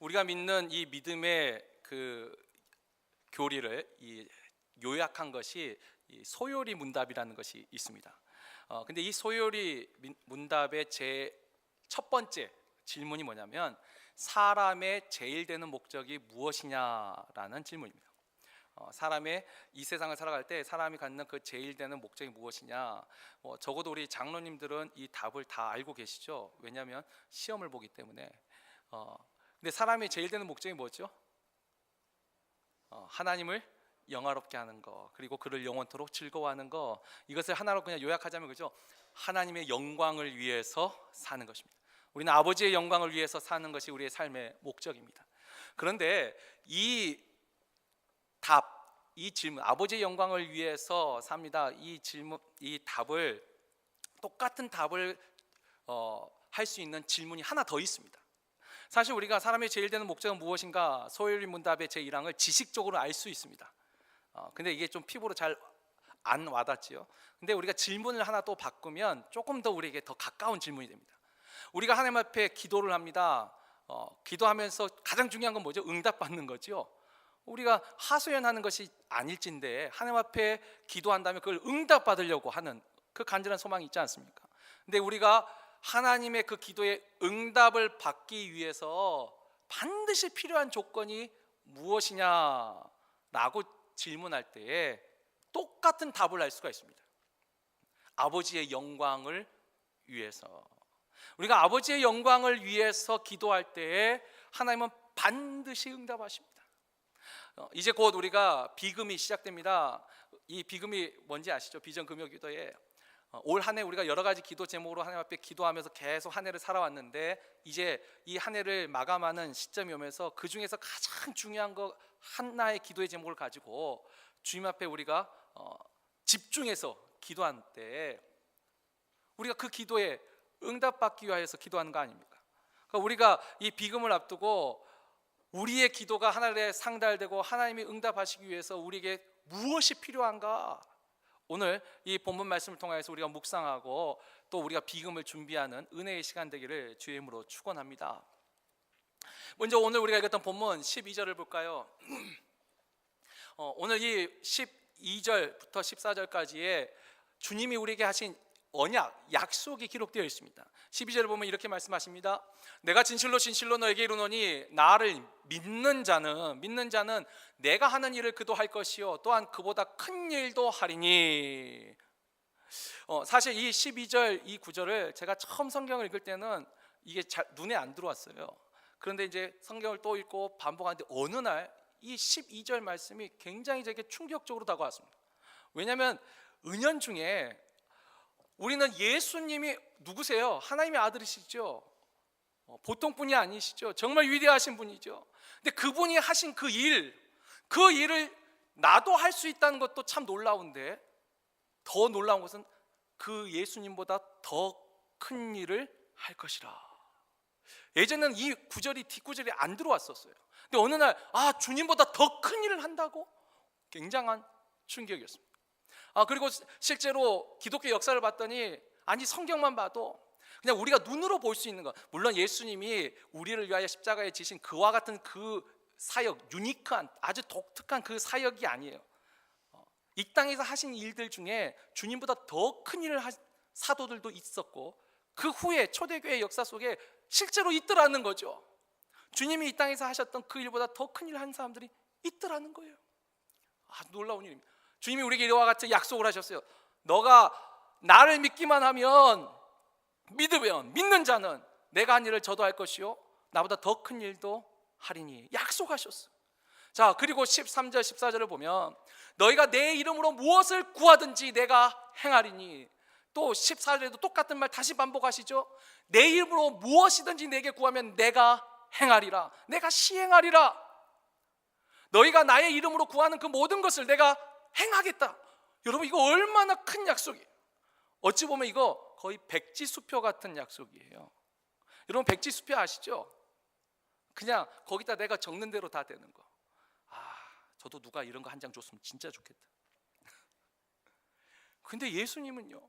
우리가 믿는 이 믿음의 그 교리를 요약한 것이 이 소요리 문답이라는 것이 있습니다. 근데 이 소요리 문답의 제 첫 번째 질문이 뭐냐면 사람의 제일 되는 목적이 무엇이냐라는 질문입니다. 사람의 이 세상을 살아갈 때 사람이 갖는 그 제일 되는 목적이 무엇이냐? 적어도 우리 장로님들은 이 답을 다 알고 계시죠. 왜냐하면 시험을 보기 때문에. 근데 사람의 제일 되는 목적이 뭐죠? 하나님을 영화롭게 하는 거, 그리고 그를 영원토록 즐거워하는 거. 이것을 하나로 그냥 요약하자면 그죠? 하나님의 영광을 위해서 사는 것입니다. 우리는 아버지의 영광을 위해서 사는 것이 우리의 삶의 목적입니다. 그런데 이 질문, 아버지의 영광을 위해서 삽니다. 이 질문, 이 답을 똑같은 답을 할 수 있는 질문이 하나 더 있습니다. 사실 우리가 사람의 제일 되는 목적은 무엇인가? 소요리 문답의 제 1항을 지식적으로 알 수 있습니다. 근데 이게 좀 피부로 잘 안 와닿지요. 근데 우리가 질문을 하나 또 바꾸면 조금 더 우리에게 더 가까운 질문이 됩니다. 우리가 하나님 앞에 기도를 합니다. 기도하면서 가장 중요한 건 뭐죠? 응답받는 거죠. 우리가 하소연하는 것이 아닐진데 하나님 앞에 기도한다면 그걸 응답받으려고 하는 그 간절한 소망이 있지 않습니까? 근데 우리가 하나님의 그 기도에 응답을 받기 위해서 반드시 필요한 조건이 무엇이냐라고 질문할 때에 똑같은 답을 할 수가 있습니다. 아버지의 영광을 위해서. 우리가 아버지의 영광을 위해서 기도할 때에 하나님은 반드시 응답하십니다. 이제 곧 우리가 비금이 시작됩니다. 이 비금이 뭔지 아시죠? 비전금요기도에 올 한 해 우리가 여러 가지 기도 제목으로 하나님 앞에 기도하면서 계속 한 해를 살아왔는데 이제 이 한 해를 마감하는 시점이 오면서 그 중에서 가장 중요한 거 하나의 기도의 제목을 가지고 주님 앞에 우리가 집중해서 기도할 때 우리가 그 기도에 응답받기 위해서 기도하는 거 아닙니까? 그러니까 우리가 이 비금을 앞두고 우리의 기도가 하늘에 상달되고 하나님이 응답하시기 위해서 우리에게 무엇이 필요한가? 오늘 이 본문 말씀을 통해서 우리가 묵상하고 또 우리가 비금을 준비하는 은혜의 시간 되기를 주의 이름으로 축원합니다. 먼저 오늘 우리가 읽었던 본문 12절을 볼까요? 오늘 이 12절부터 14절까지의 주님이 우리에게 하신 언약, 약속이 기록되어 있습니다. 12절을 보면 이렇게 말씀하십니다. 내가 진실로 진실로 너에게 이르노니 나를 믿는 자는 내가 하는 일을 그도 할 것이요 또한 그보다 큰 일도 하리니. 사실 이 12절 이 구절을 제가 처음 성경을 읽을 때는 이게 잘 눈에 안 들어왔어요. 그런데 이제 성경을 또 읽고 반복하는데 어느 날 이 12절 말씀이 굉장히 제게 충격적으로 다가왔습니다. 왜냐하면 은연중에 우리는 예수님이 누구세요? 하나님의 아들이시죠. 보통 분이 아니시죠. 정말 위대하신 분이죠. 근데 그분이 하신 그 일을 나도 할 수 있다는 것도 참 놀라운데 더 놀라운 것은 그 예수님보다 더 큰 일을 할 것이라. 예전에는 이 구절이 뒷구절이 안 들어왔었어요. 근데 어느 날 주님보다 더 큰 일을 한다고? 굉장한 충격이었습니다. 그리고 실제로 기독교 역사를 봤더니 아니 성경만 봐도 그냥 우리가 눈으로 볼 수 있는 것, 물론 예수님이 우리를 위하여 십자가에 지신 그와 같은 그 사역, 유니크한 아주 독특한 그 사역이 아니에요. 이 땅에서 하신 일들 중에 주님보다 더 큰 일을 한 사도들도 있었고 그 후에 초대교회 역사 속에 실제로 있더라는 거죠. 주님이 이 땅에서 하셨던 그 일보다 더 큰 일을 한 사람들이 있더라는 거예요. 아주 놀라운 일입니다. 주님이 우리에게 이와 같이 약속을 하셨어요. 너가 나를 믿기만 하면 믿는 자는 내가 한 일을 저도 할 것이요 나보다 더 큰 일도 하리니 약속하셨어요. 자, 그리고 13절 14절을 보면 너희가 내 이름으로 무엇을 구하든지 내가 행하리니. 또 14절에도 똑같은 말 다시 반복하시죠. 내 이름으로 무엇이든지 내게 구하면 내가 행하리라. 내가 시행하리라. 너희가 나의 이름으로 구하는 그 모든 것을 내가 행하겠다. 여러분 이거 얼마나 큰 약속이에요. 어찌 보면 이거 거의 백지수표 같은 약속이에요. 여러분 백지수표 아시죠? 그냥 거기다 내가 적는 대로 다 되는 거. 저도 누가 이런 거 한 장 줬으면 진짜 좋겠다. 근데 예수님은요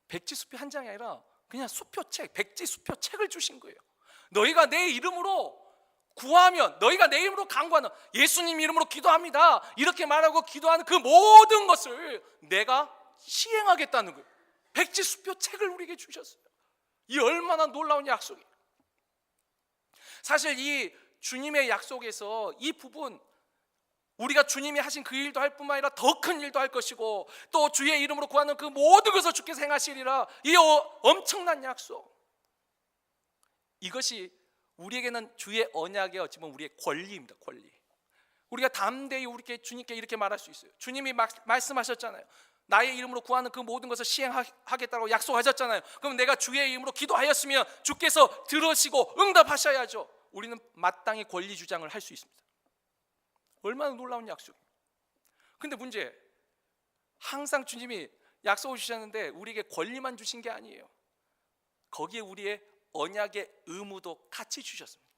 백지수표 한 장이 아니라 그냥 수표책, 백지수표 책을 주신 거예요. 너희가 내 이름으로 구하면 너희가 내 이름으로 간구하는, 예수님 이름으로 기도합니다 이렇게 말하고 기도하는 그 모든 것을 내가 시행하겠다는 거예요. 백지수표 책을 우리에게 주셨어요. 이 얼마나 놀라운 약속이에요. 사실 이 주님의 약속에서 이 부분, 우리가 주님이 하신 그 일도 할 뿐만 아니라 더 큰 일도 할 것이고 또 주의 이름으로 구하는 그 모든 것을 주께서 행하시리라, 이 엄청난 약속, 이것이 우리에게는 주의 언약의 어찌 보면 우리의 권리입니다. 권리. 우리가 담대히 우리께 주님께 이렇게 말할 수 있어요. 주님이 말씀하셨잖아요. 나의 이름으로 구하는 그 모든 것을 시행하겠다고 약속하셨잖아요. 그럼 내가 주의 이름으로 기도하였으면 주께서 들으시고 응답하셔야죠. 우리는 마땅히 권리 주장을 할 수 있습니다. 얼마나 놀라운 약속이에요. 근데 문제, 항상 주님이 약속을 주셨는데 우리에게 권리만 주신 게 아니에요. 거기에 우리의 언약의 의무도 같이 주셨습니다.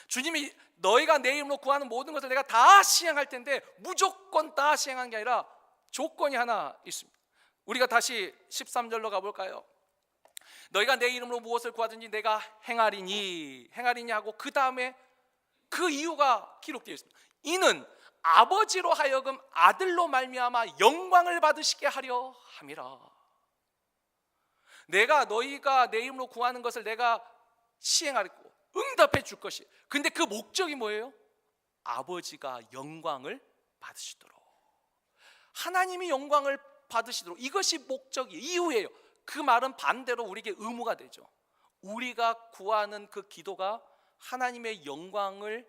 주님이 너희가 내 이름으로 구하는 모든 것을 내가 다 시행할 텐데 무조건 다 시행한 게 아니라 조건이 하나 있습니다. 우리가 다시 13절로 가볼까요? 너희가 내 이름으로 무엇을 구하든지 내가 행하리니 하고 그 다음에 그 이유가 기록되어 있습니다. 이는 아버지로 하여금 아들로 말미암아 영광을 받으시게 하려 함이라. 내가 너희가 내 이름으로 구하는 것을 내가 시행하겠고 응답해 줄 것이. 근데 그 목적이 뭐예요? 아버지가 영광을 받으시도록, 하나님이 영광을 받으시도록, 이것이 목적이에요. 이유예요. 그 말은 반대로 우리에게 의무가 되죠. 우리가 구하는 그 기도가 하나님의 영광을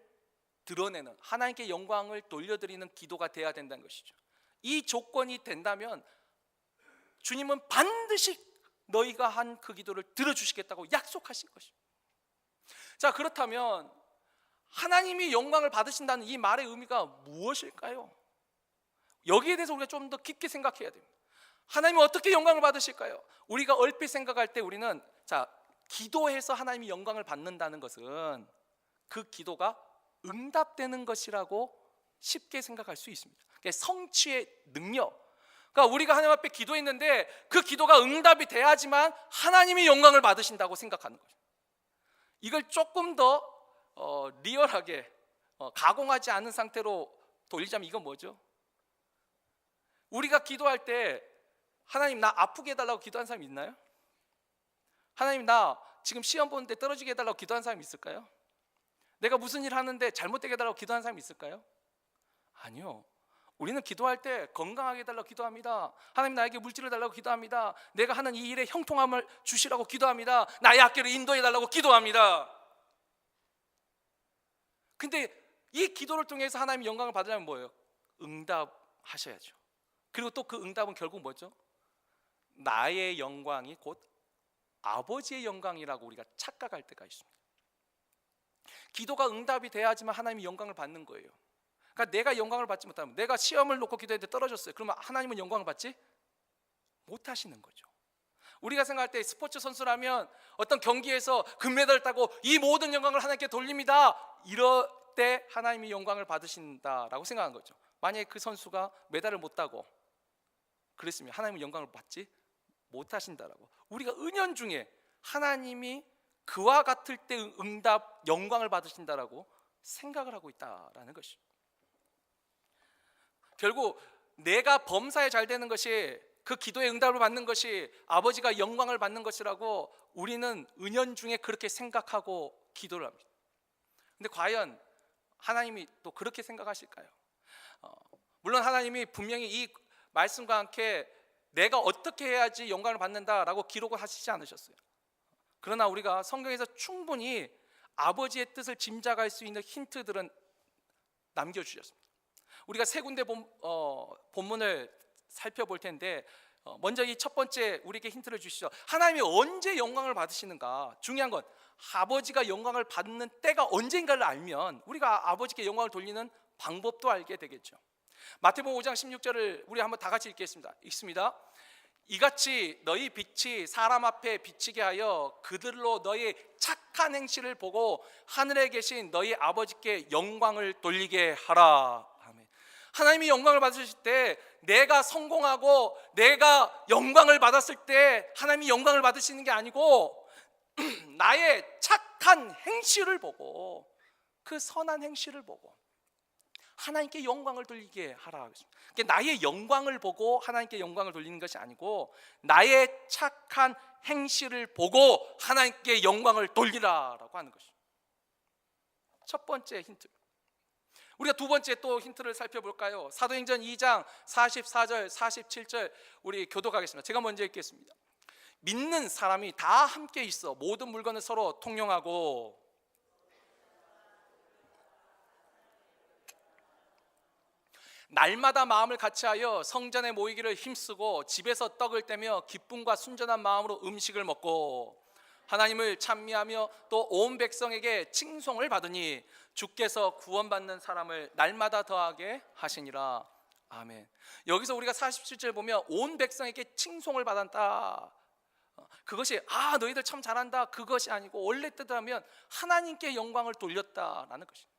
드러내는, 하나님께 영광을 돌려드리는 기도가 돼야 된다는 것이죠. 이 조건이 된다면 주님은 반드시 너희가 한 그 기도를 들어주시겠다고 약속하신 것입니다. 자, 그렇다면 하나님이 영광을 받으신다는 이 말의 의미가 무엇일까요? 여기에 대해서 우리가 좀 더 깊게 생각해야 됩니다. 하나님은 어떻게 영광을 받으실까요? 우리가 얼핏 생각할 때 우리는, 자, 기도해서 하나님이 영광을 받는다는 것은 그 기도가 응답되는 것이라고 쉽게 생각할 수 있습니다. 성취의 능력, 그러니까 우리가 하나님 앞에 기도했는데 그 기도가 응답이 돼야지만 하나님이 영광을 받으신다고 생각하는 거죠. 이걸 조금 더 리얼하게 가공하지 않은 상태로 돌리자면 이건 뭐죠? 우리가 기도할 때 하나님 나 아프게 해달라고 기도한 사람 있나요? 하나님 나 지금 시험 보는데 떨어지게 해달라고 기도한 사람 있을까요? 내가 무슨 일 하는데 잘못되게 해달라고 기도한 사람 있을까요? 아니요. 우리는 기도할 때 건강하게 해달라고 기도합니다. 하나님 나에게 물질을 달라고 기도합니다. 내가 하는 이 일에 형통함을 주시라고 기도합니다. 나의 학교를 인도해달라고 기도합니다. 근데 이 기도를 통해서 하나님의 영광을 받으려면 뭐예요? 응답하셔야죠. 그리고 또 그 응답은 결국 뭐죠? 나의 영광이 곧 아버지의 영광이라고 우리가 착각할 때가 있습니다. 기도가 응답이 돼야지만 하나님이 영광을 받는 거예요. 그러니까 내가 영광을 받지 못하면, 내가 시험을 놓고 기도했는데 떨어졌어요. 그러면 하나님은 영광을 받지 못하시는 거죠. 우리가 생각할 때 스포츠 선수라면 어떤 경기에서 금메달을 따고 이 모든 영광을 하나님께 돌립니다. 이럴 때 하나님이 영광을 받으신다라고 생각한 거죠. 만약에 그 선수가 메달을 못 따고 그랬으면 하나님은 영광을 받지 못하신다라고, 우리가 은연중에 하나님이 그와 같을 때 응답, 영광을 받으신다라고 생각을 하고 있다라는 것이죠. 결국 내가 범사에 잘 되는 것이, 그 기도의 응답을 받는 것이 아버지가 영광을 받는 것이라고 우리는 은연중에 그렇게 생각하고 기도를 합니다. 근데 과연 하나님이 또 그렇게 생각하실까요? 물론 하나님이 분명히 이 말씀과 함께 내가 어떻게 해야지 영광을 받는다라고 기록을 하시지 않으셨어요. 그러나 우리가 성경에서 충분히 아버지의 뜻을 짐작할 수 있는 힌트들은 남겨주셨습니다. 우리가 세 군데 본문을 살펴볼 텐데, 먼저 이 첫 번째 우리에게 힌트를 주시죠. 하나님이 언제 영광을 받으시는가? 중요한 건 아버지가 영광을 받는 때가 언제인가를 알면 우리가 아버지께 영광을 돌리는 방법도 알게 되겠죠. 마태복음 5장 16절을 우리 한번 다 같이 읽습니다. 이같이 너희 빛이 사람 앞에 비치게 하여 그들로 너희 착한 행실을 보고 하늘에 계신 너희 아버지께 영광을 돌리게 하라. 아멘. 하나님이 영광을 받으실 때, 내가 성공하고 내가 영광을 받았을 때 하나님이 영광을 받으시는 게 아니고 나의 착한 행실을 보고 그 선한 행실을 보고 하나님께 영광을 돌리게 하라. 그러니까 나의 영광을 보고 하나님께 영광을 돌리는 것이 아니고 나의 착한 행실을 보고 하나님께 영광을 돌리라라고 하는 것이죠. 첫 번째 힌트. 우리가 두 번째 또 힌트를 살펴볼까요? 사도행전 2장 44절 47절 우리 교독하겠습니다. 제가 먼저 읽겠습니다. 믿는 사람이 다 함께 있어 모든 물건을 서로 통용하고 날마다 마음을 같이하여 성전에 모이기를 힘쓰고 집에서 떡을 떼며 기쁨과 순전한 마음으로 음식을 먹고 하나님을 찬미하며 또 온 백성에게 칭송을 받으니 주께서 구원받는 사람을 날마다 더하게 하시니라. 아멘. 여기서 우리가 47절 보면 온 백성에게 칭송을 받았다. 그것이 너희들 참 잘한다 그것이 아니고 원래 뜻하면 하나님께 영광을 돌렸다라는 것입니다.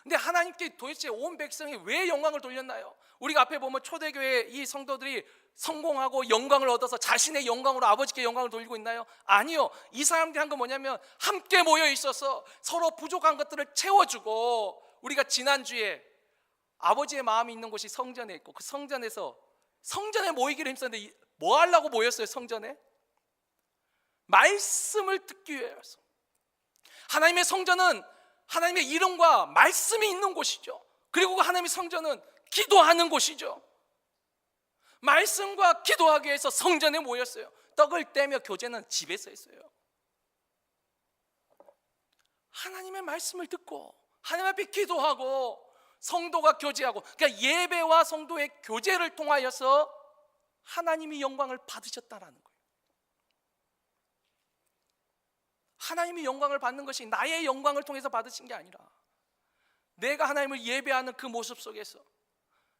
근데 하나님께 도대체 온 백성이 왜 영광을 돌렸나요? 우리가 앞에 보면 초대교회 이 성도들이 성공하고 영광을 얻어서 자신의 영광으로 아버지께 영광을 돌리고 있나요? 아니요. 이 사람들이 한 건 뭐냐면 함께 모여 있어서 서로 부족한 것들을 채워주고, 우리가 지난주에 아버지의 마음이 있는 곳이 성전에 있고 그 성전에서 성전에 모이기를 힘썼는데 뭐 하려고 모였어요? 성전에? 말씀을 듣기 위해서. 하나님의 성전은 하나님의 이름과 말씀이 있는 곳이죠. 그리고 하나님의 성전은 기도하는 곳이죠. 말씀과 기도하기 위해서 성전에 모였어요. 떡을 떼며 교제는 집에서 했어요. 하나님의 말씀을 듣고 하나님 앞에 기도하고 성도가 교제하고, 그러니까 예배와 성도의 교제를 통하여서 하나님이 영광을 받으셨다라는 거예요. 하나님이 영광을 받는 것이 나의 영광을 통해서 받으신 게 아니라 내가 하나님을 예배하는 그 모습 속에서,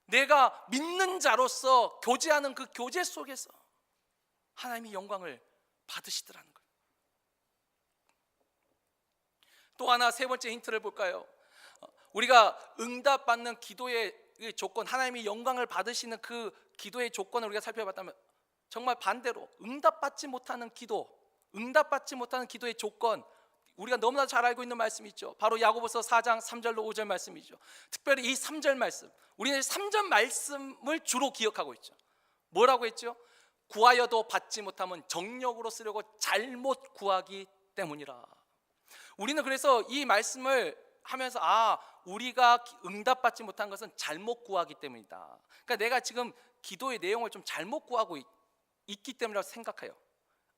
내가 믿는 자로서 교제하는 그 교제 속에서 하나님이 영광을 받으시더라는 거예요. 또 하나 세 번째 힌트를 볼까요? 우리가 응답받는 기도의 조건, 하나님이 영광을 받으시는 그 기도의 조건을 우리가 살펴봤다면 정말 반대로 응답받지 못하는 기도, 응답받지 못하는 기도의 조건, 우리가 너무나 잘 알고 있는 말씀이 있죠. 바로 야고보서 4장 3절로 5절 말씀이죠. 특별히 이 3절 말씀, 우리는 3절 말씀을 주로 기억하고 있죠. 뭐라고 했죠? 구하여도 받지 못하면 정력으로 쓰려고 잘못 구하기 때문이라. 우리는 그래서 이 말씀을 하면서 우리가 응답받지 못한 것은 잘못 구하기 때문이다. 그러니까 내가 지금 기도의 내용을 좀 잘못 구하고 있기 때문이라고 생각해요.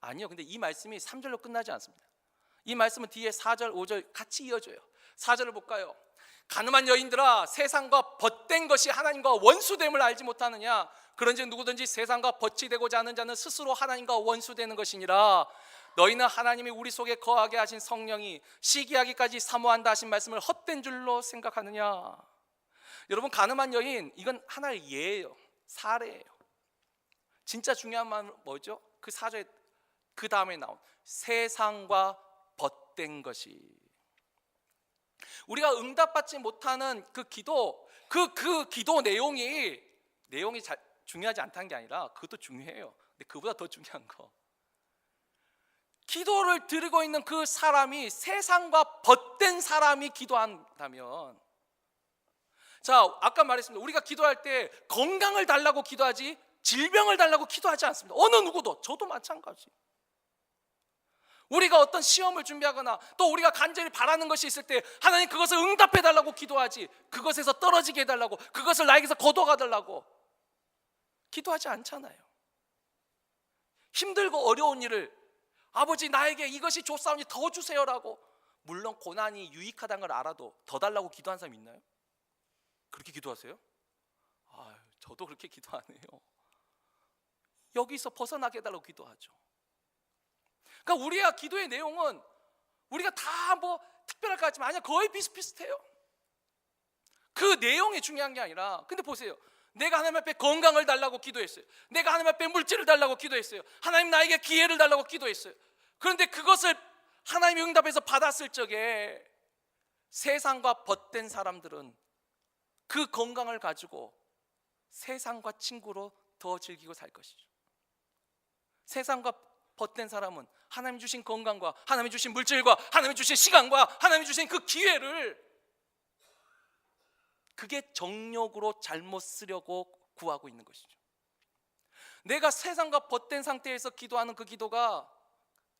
아니요. 근데 이 말씀이 3절로 끝나지 않습니다. 이 말씀은 뒤에 4절, 5절 같이 이어져요. 4절을 볼까요? 가늠한 여인들아, 세상과 벗된 것이 하나님과 원수됨을 알지 못하느냐? 그런즉 누구든지 세상과 벗이 되고자 하는 자는 스스로 하나님과 원수되는 것이니라. 너희는 하나님이 우리 속에 거하게 하신 성령이 시기하기까지 사모한다 하신 말씀을 헛된 줄로 생각하느냐? 여러분, 가늠한 여인, 이건 하나의 예예요. 사례예요. 진짜 중요한 말은 뭐죠? 그 4절 그 다음에 나온 세상과 벗된 것이, 우리가 응답받지 못하는 그 기도, 그 기도 내용이 중요하지 않다는 게 아니라 그것도 중요해요. 근데 그보다 더 중요한 거, 기도를 드리고 있는 그 사람이 세상과 벗된 사람이 기도한다면, 자, 아까 말했습니다. 우리가 기도할 때 건강을 달라고 기도하지 질병을 달라고 기도하지 않습니다. 어느 누구도, 저도 마찬가지. 우리가 어떤 시험을 준비하거나 또 우리가 간절히 바라는 것이 있을 때 하나님 그것을 응답해 달라고 기도하지, 그것에서 떨어지게 해달라고, 그것을 나에게서 거둬가 달라고 기도하지 않잖아요. 힘들고 어려운 일을 아버지 나에게 이것이 좋사오니 더 주세요라고, 물론 고난이 유익하다는 걸 알아도 더 달라고 기도한 사람 있나요? 그렇게 기도하세요? 저도 그렇게 기도 안 해요. 여기서 벗어나게 해달라고 기도하죠. 그러니까 우리가 기도의 내용은 우리가 다 뭐 특별할 것 같지만 아니야, 거의 비슷비슷해요. 그 내용이 중요한 게 아니라, 근데 보세요. 내가 하나님 앞에 건강을 달라고 기도했어요. 내가 하나님 앞에 물질을 달라고 기도했어요. 하나님 나에게 기회를 달라고 기도했어요. 그런데 그것을 하나님이 응답해서 받았을 적에 세상과 벗된 사람들은 그 건강을 가지고 세상과 친구로 더 즐기고 살 것이죠. 세상과 벗된 사람은 하나님 주신 건강과 하나님 주신 물질과 하나님 주신 시간과 하나님 주신 그 기회를 그게 정욕으로 잘못 쓰려고 구하고 있는 것이죠. 내가 세상과 벗된 상태에서 기도하는 그 기도가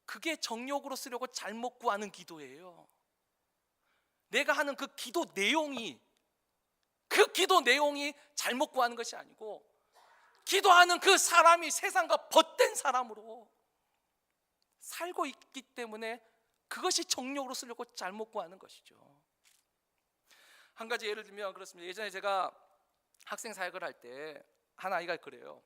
그게 정욕으로 쓰려고 잘못 구하는 기도예요. 내가 하는 그 기도 내용이 잘못 구하는 것이 아니고 기도하는 그 사람이 세상과 벗된 사람으로 살고 있기 때문에 그것이 정욕으로 쓰려고 잘못 구하는 것이죠. 한 가지 예를 들면 그렇습니다. 예전에 제가 학생 사역을 할 때 한 아이가 그래요.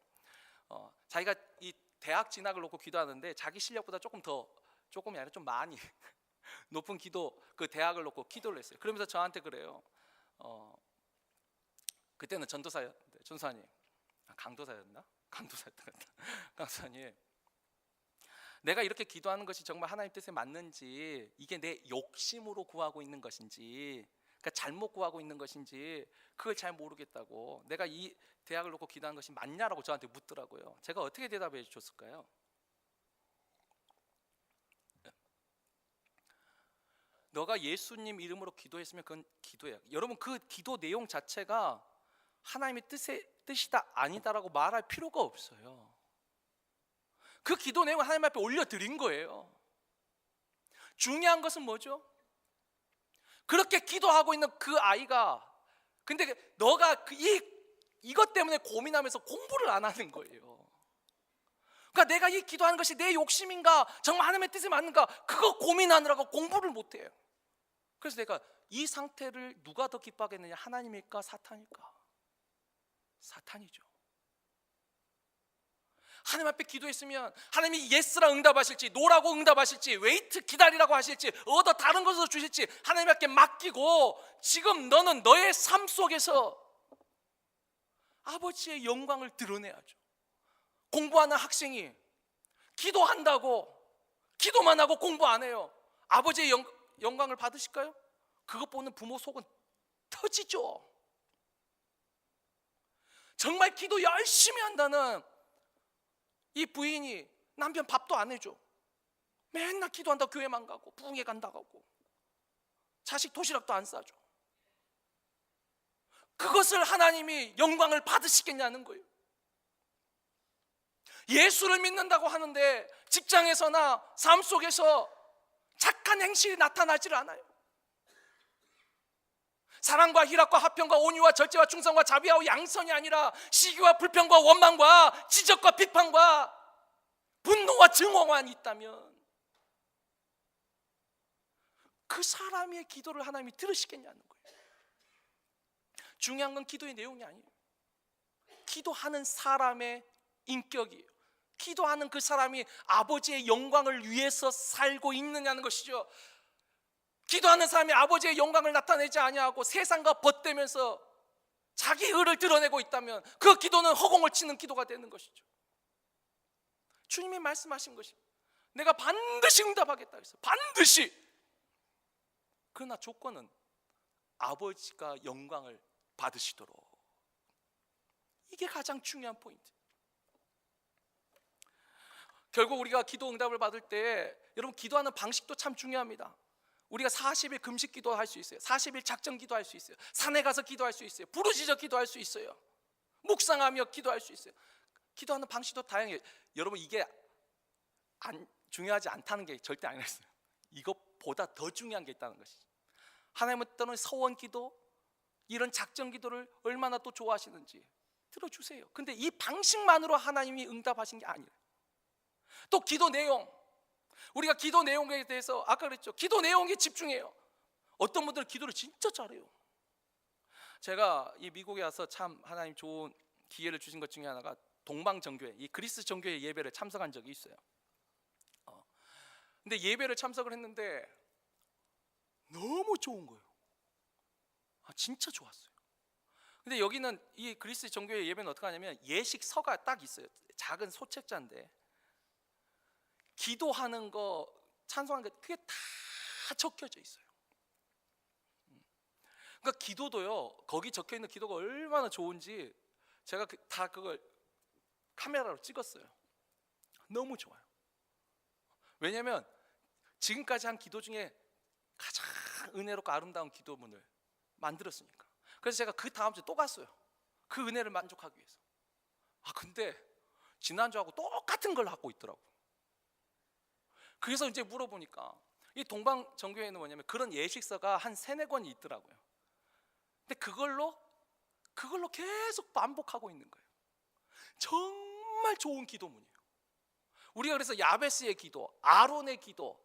자기가 이 대학 진학을 놓고 기도하는데 자기 실력보다 조금이 아니라 좀 많이 높은 그 대학을 놓고 기도를 했어요. 그러면서 저한테 그래요. 그때는 전도사였는데, 전도사님, 강도사였나? 강도사였던 것 같다. 강도사님, 내가 이렇게 기도하는 것이 정말 하나님 뜻에 맞는지, 이게 내 욕심으로 구하고 있는 것인지, 그러니까 잘못 구하고 있는 것인지 그걸 잘 모르겠다고, 내가 이 대학을 놓고 기도하는 것이 맞냐라고 저한테 묻더라고요. 제가 어떻게 대답해 줬을까요? 너가 예수님 이름으로 기도했으면 그건 기도예요. 여러분, 그 기도 내용 자체가 하나님의 뜻이다 아니다라고 말할 필요가 없어요. 그 기도 내용을 하나님 앞에 올려드린 거예요. 중요한 것은 뭐죠? 그렇게 기도하고 있는 그 아이가, 근데 너가 이것 때문에 고민하면서 공부를 안 하는 거예요. 그러니까 내가 이 기도하는 것이 내 욕심인가, 정말 하나님의 뜻에 맞는가, 그거 고민하느라고 공부를 못해요. 그래서 내가 이 상태를 누가 더 기뻐하겠느냐, 하나님일까 사탄일까? 사탄이죠. 하나님 앞에 기도했으면 하나님이 예스라 응답하실지, 노라고 응답하실지, 웨이트 기다리라고 하실지, 다른 것으로 주실지 하나님 앞에 맡기고, 지금 너는 너의 삶 속에서 아버지의 영광을 드러내야죠. 공부하는 학생이 기도한다고 기도만 하고 공부 안 해요. 아버지의 영광을 받으실까요? 그것 보는 부모 속은 터지죠. 정말 기도 열심히 한다는 이 부인이 남편 밥도 안 해줘. 맨날 기도한다고 교회만 가고 부흥회 간다고 하고 자식 도시락도 안 싸줘. 그것을 하나님이 영광을 받으시겠냐는 거예요. 예수를 믿는다고 하는데 직장에서나 삶 속에서 착한 행실이 나타나질 않아요. 사랑과 희락과 화평과 온유와 절제와 충성과 자비하고 양선이 아니라 시기와 불평과 원망과 지적과 비판과 분노와 증오만 있다면 그 사람의 기도를 하나님이 들으시겠냐는 거예요. 중요한 건 기도의 내용이 아니에요. 기도하는 사람의 인격이에요. 기도하는 그 사람이 아버지의 영광을 위해서 살고 있느냐는 것이죠. 기도하는 사람이 아버지의 영광을 나타내지 아니하고 세상과 벗대면서 자기 의를 드러내고 있다면 그 기도는 허공을 치는 기도가 되는 것이죠. 주님이 말씀하신 것이 내가 반드시 응답하겠다 그랬어요. 반드시. 그러나 조건은 아버지가 영광을 받으시도록. 이게 가장 중요한 포인트. 결국 우리가 기도 응답을 받을 때 여러분, 기도하는 방식도 참 중요합니다. 우리가 40일 금식 기도할 수 있어요. 40일 작정 기도할 수 있어요. 산에 가서 기도할 수 있어요. 부르짖어 기도할 수 있어요. 묵상하며 기도할 수 있어요. 기도하는 방식도 다양해요. 여러분, 이게 중요하지 않다는 게 절대 아니었어요. 이것보다 더 중요한 게 있다는 것이죠. 하나님은 때로는 서원 기도, 이런 작정 기도를 얼마나 또 좋아하시는지 들어주세요. 근데 이 방식만으로 하나님이 응답하신 게 아니에요. 또 기도 내용, 우리가 기도 내용에 대해서 아까 그랬죠. 기도 내용에 집중해요. 어떤 분들은 기도를 진짜 잘해요. 제가 이 미국에 와서 참 하나님 좋은 기회를 주신 것 중에 하나가 동방정교회, 이 그리스 정교회 예배를 참석한 적이 있어요. 근데 예배를 참석을 했는데 너무 좋은 거예요. 진짜 좋았어요. 근데 여기는 이 그리스 정교회 예배는 어떻게 하냐면 예식서가 딱 있어요. 작은 소책자인데 기도하는 거, 찬송하는 거 그게 다 적혀져 있어요. 그러니까 기도도요, 거기 적혀 있는 기도가 얼마나 좋은지 제가 다 그걸 카메라로 찍었어요. 너무 좋아요. 왜냐하면 지금까지 한 기도 중에 가장 은혜롭고 아름다운 기도문을 만들었으니까. 그래서 제가 그 다음 주에 또 갔어요. 그 은혜를 만족하기 위해서. 근데 지난주하고 똑같은 걸 하고 있더라고요. 그래서 이제 물어보니까 이 동방정교회는 뭐냐면 그런 예식서가 한 3-4권이 있더라고요. 근데 그걸로 계속 반복하고 있는 거예요. 정말 좋은 기도문이에요. 우리가 그래서 야베스의 기도, 아론의 기도,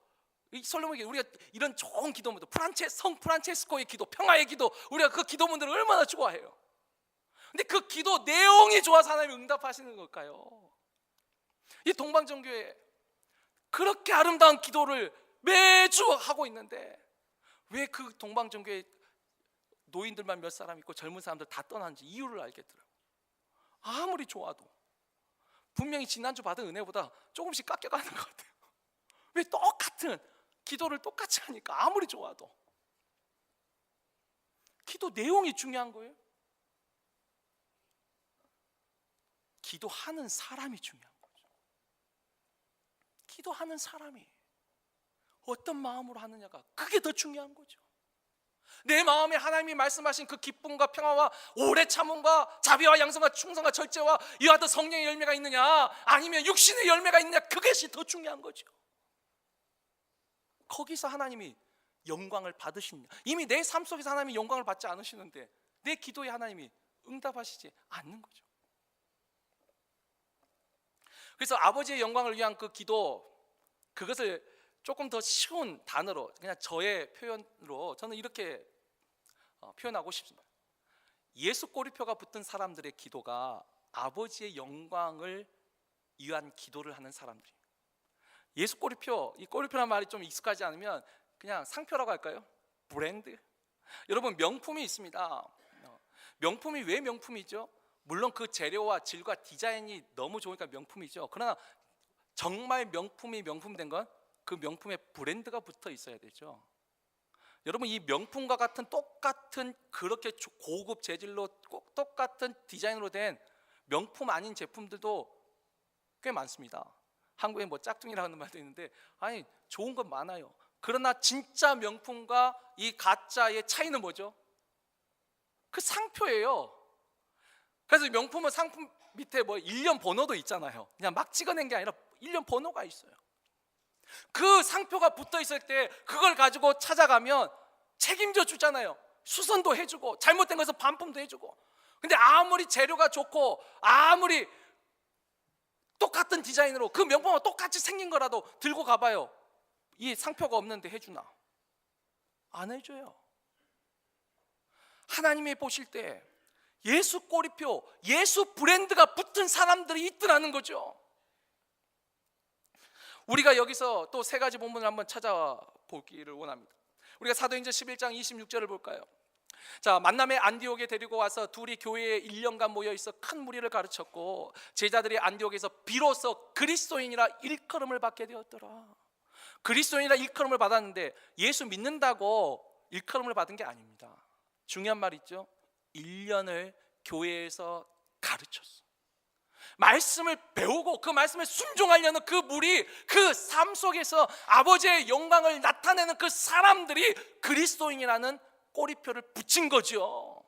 솔로몬의 기도, 우리가 이런 좋은 기도문들, 성 프란체스코의 기도, 평화의 기도, 우리가 그 기도문들을 얼마나 좋아해요. 근데 그 기도 내용이 좋아서 하나님이 응답하시는 걸까요? 이 동방정교회 그렇게 아름다운 기도를 매주 하고 있는데 왜 그 동방정교회 노인들만 몇 사람 있고 젊은 사람들 다 떠났는지 이유를 알겠더라고요. 아무리 좋아도 분명히 지난주 받은 은혜보다 조금씩 깎여가는 것 같아요. 왜 똑같은 기도를 똑같이 하니까 아무리 좋아도. 기도 내용이 중요한 거예요. 기도하는 사람이 중요한 거죠. 기도하는 사람이 어떤 마음으로 하느냐가 그게 더 중요한 거죠. 내 마음에 하나님이 말씀하신 그 기쁨과 평화와 오래 참음과 자비와 양성과 충성과 절제와 이와 같은 성령의 열매가 있느냐, 아니면 육신의 열매가 있느냐, 그것이 더 중요한 거죠. 거기서 하나님이 영광을 받으시느냐. 이미 내 삶 속에서 하나님이 영광을 받지 않으시는데 내 기도에 하나님이 응답하시지 않는 거죠. 그래서 아버지의 영광을 위한 그 기도, 그것을 조금 더 쉬운 단어로, 그냥 저의 표현으로 저는 이렇게 표현하고 싶습니다. 예수 꼬리표가 붙은 사람들의 기도가 아버지의 영광을 위한 기도를 하는 사람들이에요. 예수 꼬리표, 이 꼬리표라는 말이 좀 익숙하지 않으면 그냥 상표라고 할까요? 브랜드. 여러분, 명품이 있습니다. 명품이 왜 명품이죠? 물론 그 재료와 질과 디자인이 너무 좋으니까 명품이죠. 그러나 정말 명품이 명품된 건 그 명품에 브랜드가 붙어 있어야 되죠. 여러분, 이 명품과 같은 똑같은 그렇게 고급 재질로 똑같은 디자인으로 된 명품 아닌 제품들도 꽤 많습니다. 한국에 뭐 짝퉁이라는 말도 있는데, 아니 좋은 건 많아요. 그러나 진짜 명품과 이 가짜의 차이는 뭐죠? 그 상표예요. 그래서 명품은 상품 밑에 뭐 1년 번호도 있잖아요. 그냥 막 찍어낸 게 아니라 1년 번호가 있어요. 그 상표가 붙어 있을 때 그걸 가지고 찾아가면 책임져 주잖아요. 수선도 해주고 잘못된 것은 반품도 해주고. 근데 아무리 재료가 좋고 아무리 똑같은 디자인으로 그 명품과 똑같이 생긴 거라도 들고 가봐요. 이 상표가 없는데 해주나? 안 해줘요. 하나님이 보실 때 예수 꼬리표, 예수 브랜드가 붙은 사람들이 있더라는 거죠. 우리가 여기서 또 3가지 본문을 한번 찾아보기를 원합니다. 우리가 사도행전 11장 26절을 볼까요? 자, 만남의 안디옥에 데리고 와서 둘이 교회에 1년간 모여 있어 큰 무리를 가르쳤고 제자들이 안디옥에서 비로소 그리스도인이라 일컬음을 받게 되었더라. 그리스도인이라 일컬음을 받았는데 예수 믿는다고 일컬음을 받은 게 아닙니다. 중요한 말 있죠? 1년을 교회에서 가르쳤어. 말씀을 배우고 그 말씀에 순종하려는 그 무리, 그 삶 속에서 아버지의 영광을 나타내는 그 사람들이 그리스도인이라는 꼬리표를 붙인 거죠.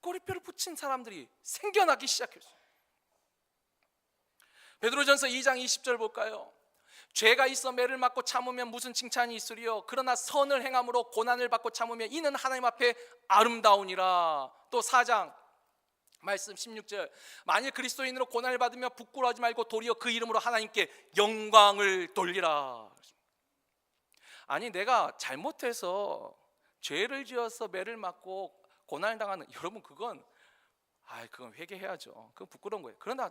꼬리표를 붙인 사람들이 생겨나기 시작했어요. 베드로전서 2장 20절 볼까요? 죄가 있어 매를 맞고 참으면 무슨 칭찬이 있으리요? 그러나 선을 행함으로 고난을 받고 참으면 이는 하나님 앞에 아름다우니라. 또 4장 말씀 16절, 만일 그리스도인으로 고난을 받으며 부끄러워하지 말고 도리어 그 이름으로 하나님께 영광을 돌리라. 아니, 내가 잘못해서 죄를 지어서 매를 맞고 고난을 당하는, 여러분 그건 회개해야죠. 그건 부끄러운 거예요. 그러나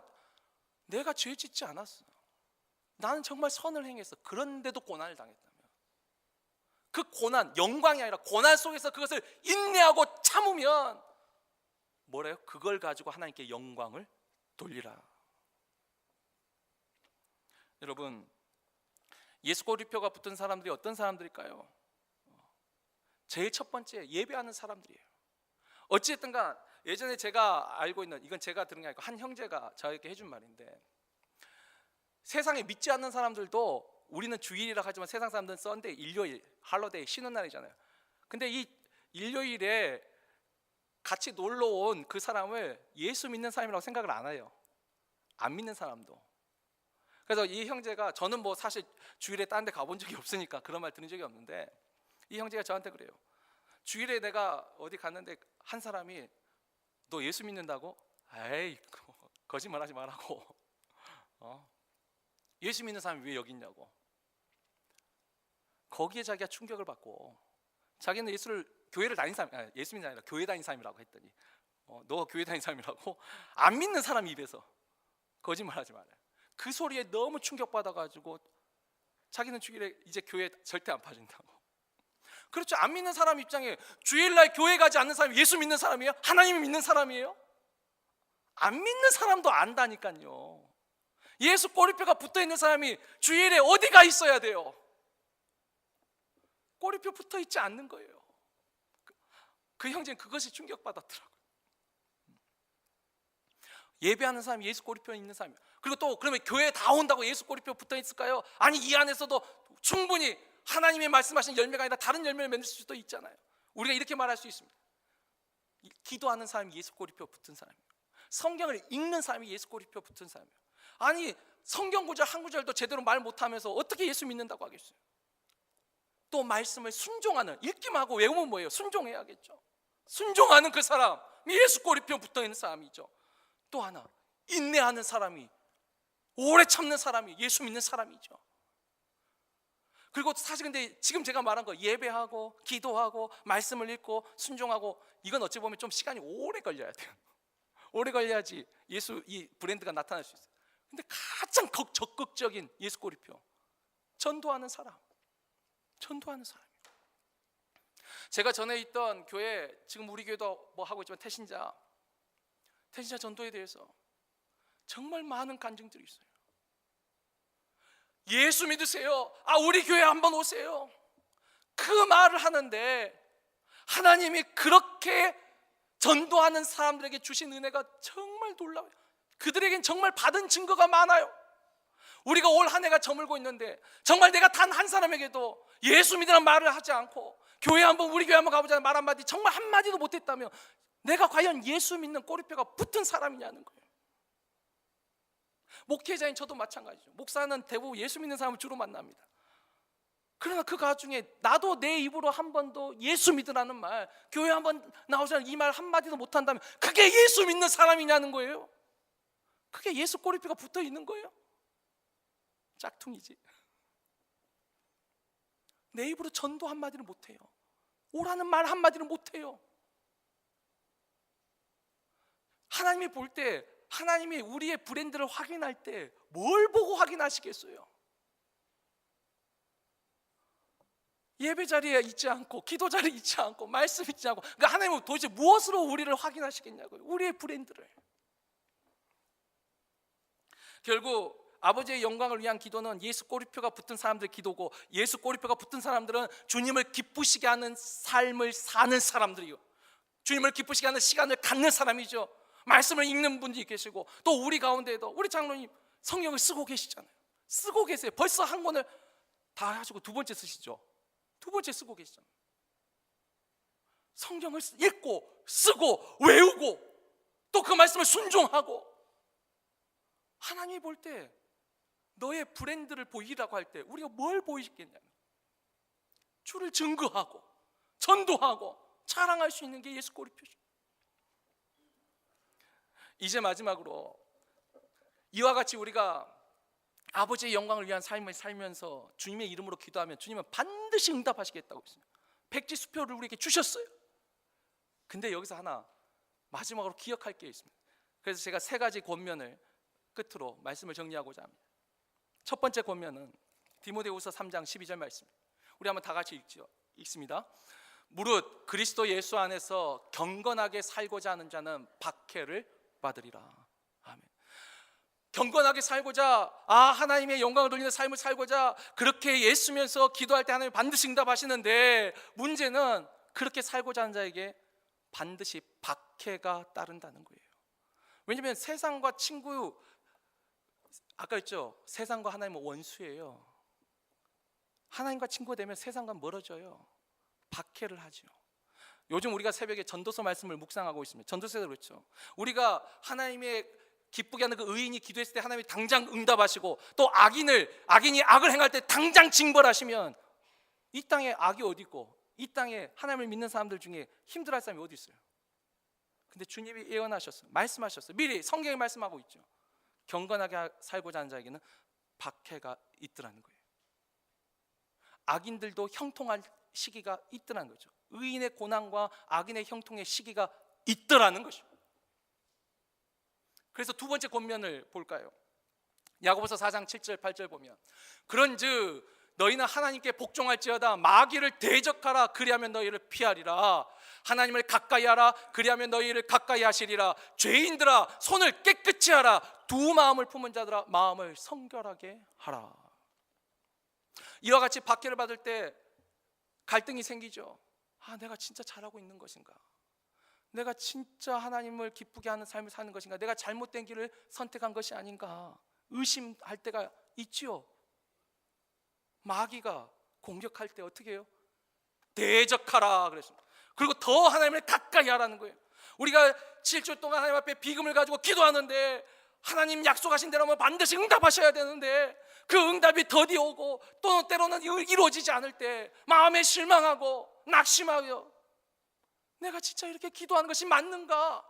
내가 죄 짓지 않았어. 나는 정말 선을 행했어. 그런데도 고난을 당했다면 그 고난, 영광이 아니라 고난 속에서 그것을 인내하고 참으면 뭐래요? 그걸 가지고 하나님께 영광을 돌리라. 여러분, 예수 꼬리표가 붙은 사람들이 어떤 사람들일까요? 제일 첫 번째, 예배하는 사람들이에요. 어찌됐든가 예전에 제가 알고 있는, 이건 제가 들은 게 아니고 한 형제가 저에게 해준 말인데, 세상에 믿지 않는 사람들도 우리는 주일이라 하지만 세상 사람들은 썬데이, 일요일, 할로데이, 쉬는 날이잖아요. 근데 이 일요일에 같이 놀러 온 그 사람을 예수 믿는 사람이라고 생각을 안 해요. 안 믿는 사람도. 그래서 이 형제가, 저는 뭐 사실 주일에 딴 데 가본 적이 없으니까 그런 말 들은 적이 없는데, 이 형제가 저한테 그래요. 주일에 내가 어디 갔는데 한 사람이 너 예수 믿는다고? 에이, 거짓말하지 말라고. 예수 믿는 사람이 왜 여기 있냐고. 거기에 자기가 충격을 받고, 자기는 교회를 다닌 사람, 예수 믿는 사람이 아니라 교회 다닌 사람이라고 했더니, 너 교회 다닌 사람이라고? 안 믿는 사람 입에서 거짓말하지 말아요. 그 소리에 너무 충격받아가지고 자기는 주일에 이제 교회 절대 안 빠진다고. 그렇죠. 안 믿는 사람 입장에 주일날 교회 가지 않는 사람이 예수 믿는 사람이에요? 하나님을 믿는 사람이에요? 안 믿는 사람도 안다니까요. 예수 꼬리표가 붙어있는 사람이 주일에 어디가 있어야 돼요? 꼬리표 붙어있지 않는 거예요. 그 형제는 그것이 충격받았더라고요. 예배하는 사람이 예수 꼬리표 있는 사람이에요. 그리고 또 그러면 교회에 다 온다고 예수 꼬리표 붙어있을까요? 아니, 이 안에서도 충분히 하나님의 말씀하신 열매가 아니라 다른 열매를 맺을 수도 있잖아요. 우리가 이렇게 말할 수 있습니다. 기도하는 사람이 예수 꼬리표 붙은 사람이에요. 성경을 읽는 사람이 예수 꼬리표 붙은 사람이에요. 아니, 성경 구절 한 구절도 제대로 말 못하면서 어떻게 예수 믿는다고 하겠어요? 또 말씀을 순종하는, 읽기만 하고 외우면 뭐예요? 순종해야겠죠. 순종하는 그 사람이 예수 꼬리표 붙어있는 사람이죠. 또 하나, 인내하는 사람이, 오래 참는 사람이 예수 믿는 사람이죠. 그리고 사실 근데 지금 제가 말한 거, 예배하고 기도하고 말씀을 읽고 순종하고, 이건 어찌 보면 좀 시간이 오래 걸려야 돼요. 오래 걸려야지 이 브랜드가 나타날 수 있어요. 근데 가장 적극적인 예수 꼬리표, 전도하는 사람. 제가 전에 있던 교회, 지금 우리 교회도 뭐 하고 있지만 태신자 전도에 대해서 정말 많은 간증들이 있어요. 예수 믿으세요. 우리 교회 한번 오세요. 그 말을 하는데 하나님이 그렇게 전도하는 사람들에게 주신 은혜가 정말 놀라워요. 그들에겐 정말 받은 증거가 많아요. 우리가 올 한 해가 저물고 있는데 정말 내가 단 한 사람에게도 예수 믿으라는 말을 하지 않고, 우리 교회 한번 가보자는 말 한마디, 정말 한마디도 못했다면 내가 과연 예수 믿는 꼬리표가 붙은 사람이냐는 거예요. 목회자인 저도 마찬가지죠. 목사는 대부분 예수 믿는 사람을 주로 만납니다. 그러나 그 가중에 나도 내 입으로 한 번도 예수 믿으라는 말, 교회 한번 나오자는 이 말 한마디도 못한다면 그게 예수 믿는 사람이냐는 거예요. 그게 예수 꼬리표가 붙어 있는 거예요. 짝퉁이지. 내 입으로 전도 한마디를 못해요. 오라는 말 한마디를 못해요. 하나님이 볼 때, 하나님이 우리의 브랜드를 확인할 때 뭘 보고 확인하시겠어요? 예배 자리에 있지 않고, 기도 자리에 있지 않고, 말씀 있지 않고, 그러니까 하나님은 도대체 무엇으로 우리를 확인하시겠냐고요. 우리의 브랜드를. 결국 아버지의 영광을 위한 기도는 예수 꼬리표가 붙은 사람들의 기도고, 예수 꼬리표가 붙은 사람들은 주님을 기쁘시게 하는 삶을 사는 사람들이요, 주님을 기쁘시게 하는 시간을 갖는 사람이죠. 말씀을 읽는 분이 계시고, 또 우리 가운데에도 우리 장로님 성경을 쓰고 계시잖아요. 쓰고 계세요. 벌써 한 권을 다 하시고 두 번째 쓰시죠. 두 번째 쓰고 계시잖아요. 성경을 읽고 쓰고 외우고 또 그 말씀을 순종하고, 하나님이 볼 때 너의 브랜드를 보이라고 할 때 우리가 뭘 보이겠냐면 주를 증거하고 전도하고 자랑할 수 있는 게 예수 꼬리표죠. 이제 마지막으로, 이와 같이 우리가 아버지의 영광을 위한 삶을 살면서 주님의 이름으로 기도하면 주님은 반드시 응답하시겠다고 했습니다. 백지수표를 우리에게 주셨어요. 근데 여기서 하나 마지막으로 기억할 게 있습니다. 그래서 제가 세 가지 권면을 끝으로 말씀을 정리하고자 합니다. 첫 번째 권면은 디모데후서 3장 12절 말씀. 우리 한번 다 같이 읽습니다. 무릇 그리스도 예수 안에서 경건하게 살고자 하는 자는 박해를 받으리라. 아멘. 경건하게 살고자, 하나님의 영광을 돌리는 삶을 살고자 그렇게 예수면서 기도할 때 하나님 반드시 응답하시는데, 문제는 그렇게 살고자 하는 자에게 반드시 박해가 따른다는 거예요. 왜냐하면 세상과 친구, 아까 했죠, 세상과 하나님은 원수예요. 하나님과 친구 되면 세상과 멀어져요. 박해를 하죠. 요즘 우리가 새벽에 전도서 말씀을 묵상하고 있습니다. 전도서에도 그렇죠. 우리가 하나님의 기쁘게 하는 그 의인이 기도했을 때 하나님이 당장 응답하시고, 또 악인이 악을 행할 때 당장 징벌하시면 이 땅에 악이 어디 있고 이 땅에 하나님을 믿는 사람들 중에 힘들어할 사람이 어디 있어요? 근데 주님이 예언하셨어요. 말씀하셨어요. 미리 성경에 말씀하고 있죠. 경건하게 살고자 하는 자에게는 박해가 있더라는 거예요. 악인들도 형통할 시기가 있더라는 거죠. 의인의 고난과 악인의 형통의 시기가 있더라는 것이죠. 그래서 두 번째 권면을 볼까요? 야고보서 4장 7절 8절 보면, 그런즉 너희는 하나님께 복종할지어다. 마귀를 대적하라. 그리하면 너희를 피하리라. 하나님을 가까이 하라. 그리하면 너희를 가까이 하시리라. 죄인들아, 손을 깨끗이 하라. 두 마음을 품은 자들아, 마음을 성결하게 하라. 이와 같이 박해를 받을 때 갈등이 생기죠. 내가 진짜 잘하고 있는 것인가? 내가 진짜 하나님을 기쁘게 하는 삶을 사는 것인가? 내가 잘못된 길을 선택한 것이 아닌가? 의심할 때가 있지요. 마귀가 공격할 때 어떻게 해요? 대적하라 그랬습니다. 그리고 더 하나님을 가까이 하라는 거예요. 우리가 7주 동안 하나님 앞에 비금을 가지고 기도하는데 하나님 약속하신 대로면 반드시 응답하셔야 되는데 그 응답이 더디 오고 또 때로는 이루어지지 않을 때 마음에 실망하고 낙심하여 내가 진짜 이렇게 기도하는 것이 맞는가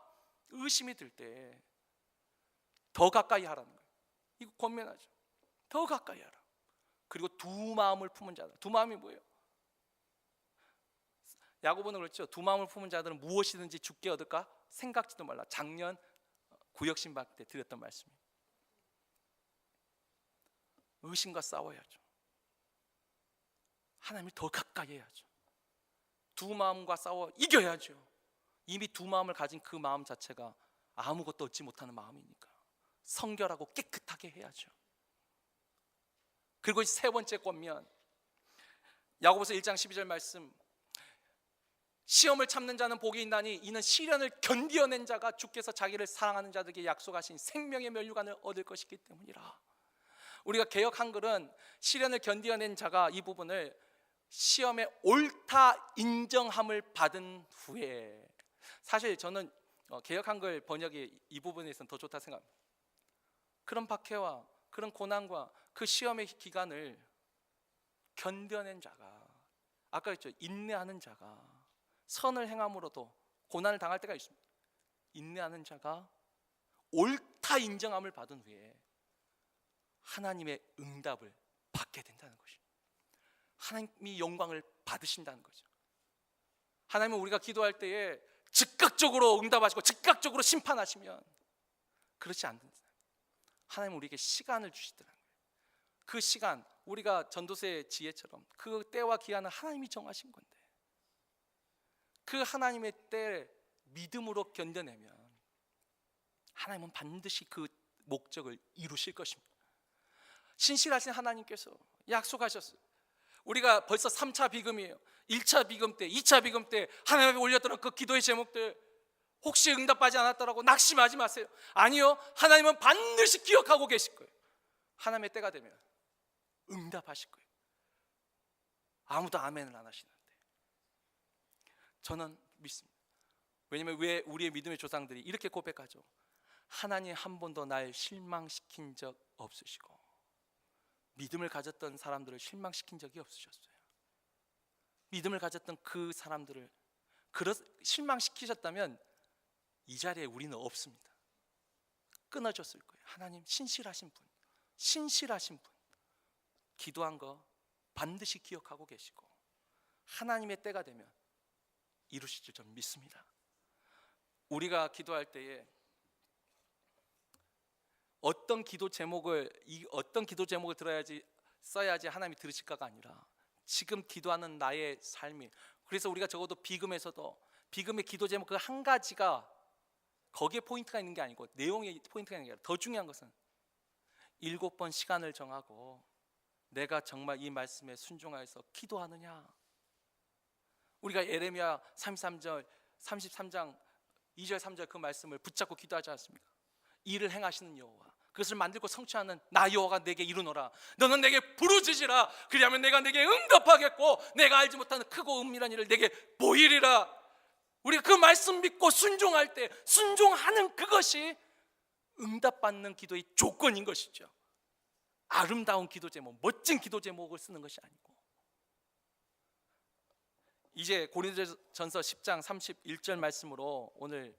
의심이 들 때 더 가까이 하라는 거예요. 이거 권면하죠. 더 가까이 하라. 그리고 두 마음을 품은 자들. 두 마음이 뭐예요? 야고보는 그렇죠. 두 마음을 품은 자들은 무엇이든지 주께 얻을까 생각지도 말라. 작년 구역신방 때 드렸던 말씀이에요. 의심과 싸워야죠. 하나님을 더 가까이 해야죠. 두 마음과 싸워 이겨야죠. 이미 두 마음을 가진 그 마음 자체가 아무것도 얻지 못하는 마음이니까 성결하고 깨끗하게 해야죠. 그리고 세 번째 권면, 야고보서 1장 12절 말씀, 시험을 참는 자는 복이 있나니 이는 시련을 견디어낸 자가 주께서 자기를 사랑하는 자들에게 약속하신 생명의 면류관을 얻을 것이기 때문이라. 우리가 개역 한글은 시련을 견디어낸 자가 이 부분을 시험에 옳다 인정함을 받은 후에, 사실 저는 개역 한글 번역이 이 부분에 있어서 더 좋다 생각합니다. 그런 박해와 그런 고난과 그 시험의 기간을 견뎌낸 자가, 아까 했죠, 인내하는 자가, 선을 행함으로도 고난을 당할 때가 있습니다. 인내하는 자가 옳다 인정함을 받은 후에 하나님의 응답을 받게 된다는 것입니다. 하나님이 영광을 받으신다는 거죠. 하나님은 우리가 기도할 때에 즉각적으로 응답하시고 즉각적으로 심판하시면 그렇지 않는다. 하나님은 우리에게 시간을 주시더라고요. 그 시간, 우리가 전도서의 지혜처럼 그 때와 기한은 하나님이 정하신 건데 그 하나님의 때 믿음으로 견뎌내면 하나님은 반드시 그 목적을 이루실 것입니다. 신실하신 하나님께서 약속하셨어요. 우리가 벌써 3차 비금이에요. 1차 비금 때, 2차 비금 때 하나님 앞에 올렸던 그 기도의 제목들 혹시 응답하지 않았다라고 낙심하지 마세요. 아니요, 하나님은 반드시 기억하고 계실 거예요. 하나님의 때가 되면 응답하실 거예요. 아무도 아멘을 안 하시는데 저는 믿습니다. 왜냐하면 왜 우리의 믿음의 조상들이 이렇게 고백하죠. 하나님 한 번도 날 실망시킨 적 없으시고 믿음을 가졌던 사람들을 실망시킨 적이 없으셨어요. 믿음을 가졌던 그 사람들을 실망시키셨다면 이 자리에 우리는 없습니다. 끊어졌을 거예요. 하나님 신실하신 분, 신실하신 분, 기도한 거 반드시 기억하고 계시고 하나님의 때가 되면 이루실 줄 저는 믿습니다. 우리가 기도할 때에 어떤 기도 제목을 써야지 하나님이 들으실까가 아니라 지금 기도하는 나의 삶이, 그래서 우리가 적어도 비금에서도 비금의 기도 제목 그 한 가지가 거기에 포인트가 있는 게 아니고 내용에 포인트가 있는 게 아니라 더 중요한 것은 7번 시간을 정하고 내가 정말 이 말씀에 순종하여서 기도하느냐. 우리가 예레미야 33장 2절 3절 그 말씀을 붙잡고 기도하지 않습니까? 일을 행하시는 여호와, 그것을 만들고 성취하는 나 여호와가 내게 이루노라. 너는 내게 부르짖으라. 그리하면 내가 내게 응답하겠고 내가 알지 못하는 크고 은밀한 일을 내게 보이리라. 우리가 그 말씀 믿고 순종할 때 순종하는 그것이 응답받는 기도의 조건인 것이죠. 아름다운 기도 제목, 멋진 기도 제목을 쓰는 것이 아니고. 이제 고린도전서 10장 31절 말씀으로 오늘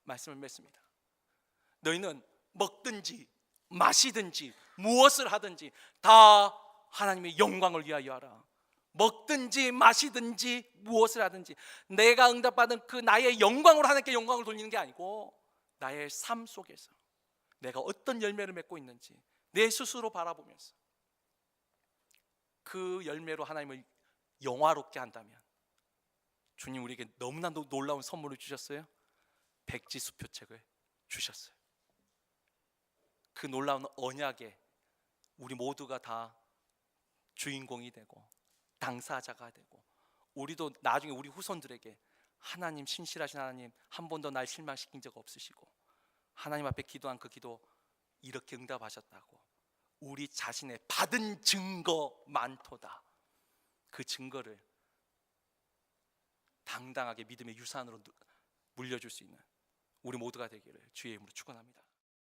말씀을 맺습니다. 너희는 먹든지 마시든지 무엇을 하든지 다 하나님의 영광을 위하여 하라. 먹든지 마시든지 무엇을 하든지 내가 응답받은 그 나의 영광으로 하나님께 영광을 돌리는 게 아니고 나의 삶 속에서 내가 어떤 열매를 맺고 있는지 내 스스로 바라보면서 그 열매로 하나님을 영화롭게 한다면, 주님 우리에게 너무나 놀라운 선물을 주셨어요. 백지수표책을 주셨어요. 그 놀라운 언약에 우리 모두가 다 주인공이 되고 당사자가 되고, 우리도 나중에 우리 후손들에게 하나님 신실하신 하나님, 한 번도 날 실망시킨 적 없으시고 하나님 앞에 기도한 그 기도 이렇게 응답하셨다고 우리 자신의 받은 증거 많도다, 그 증거를 당당하게 믿음의 유산으로 물려줄 수 있는 우리 모두가 되기를 주의 이름으로 축원합니다.